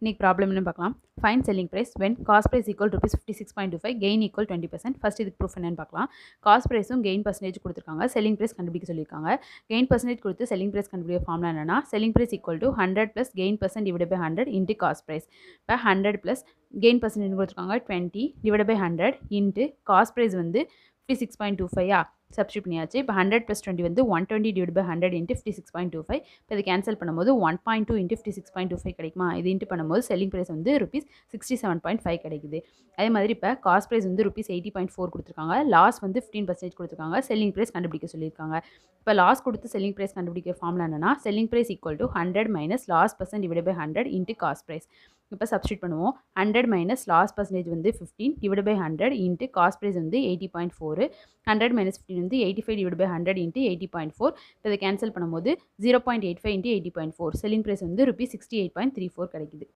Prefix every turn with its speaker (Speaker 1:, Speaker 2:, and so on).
Speaker 1: இன்னைக்கு ப்ராப்ளம் என்ன பார்க்கலாம். Find selling price when cost price equal rupees 56.25 gain equal 20%. First இதுக்கு ப்ரூஃப் என்னன்னு பார்க்கலாம். காஸ்ட் பிரைஸும் கெயின் பர்சன்டேஜ் கொடுத்துருக்காங்க. செல்லிங் பிரைஸ் கண்டுபிடிக்க சொல்லியிருக்காங்க. கெயின் பர்சன்டேஜ் கொடுத்து செல்லிங் பிரைஸ் கண்டுபிடிக்க ஃபார்முலா என்னன்னா selling price equal to 100 plus gain percent divide by 100 into cost price. இப்போ 100 ப்ளஸ் கெயின் பர்சன்டேஜ் கொடுத்துருக்காங்க 20 divide by 100 into cost price வந்து 56.25 சப்ஸ்டியூட் பண்ணியாச்சு. இப்போ 100 + 20 வந்து 120 டிவைட் பை 100 இன்ட்டு 56.25. இப்போ இது கேன்சல் பண்ணும்போது 1.2 இன்ட்டு 56.25 கிடைக்குமா? இது இன்ட்டு பண்ணும்போது செல்லிங் ப்ரைஸ் வந்து ருபீஸ் 67.5 கிடைக்குது. அதே மாதிரி இப்போ காஸ்ட் ப்ரைஸ் வந்து ருபீஸ் 80.4 கொடுத்துருக்காங்க. லாஸ் வந்து 15% கொடுத்துருக்காங்க. செல்லிங் ப்ரைஸ் கண்டுபிடிக்க சொல்லியிருக்காங்க. இப்போ லாஸ் கொடுத்து செல்லிங் ப்ரைஸ் கண்டுபிடிக்க ஃபார்முலா என்னன்னா selling price equal to 100 minus loss percent divide by 100 into cost price. இப்போ சப்ஸ்டியூட் பண்ணுவோம். 100 மைனஸ் லாஸ் பர்சன்டேஜ் வந்து 15 divide by 100 into cost price வந்து 80.4. 100 மைனஸ் 15 வந்து 85 டிவைட் பை 100 இன்ட்டு 80.4. இப்போ இதை கேன்சல் பண்ணும்போது 0.85 இன்ட்டு 80.4 செல்லிங் ப்ரைஸ் வந்து ருபீஸ் 68.34 கிடைக்குது.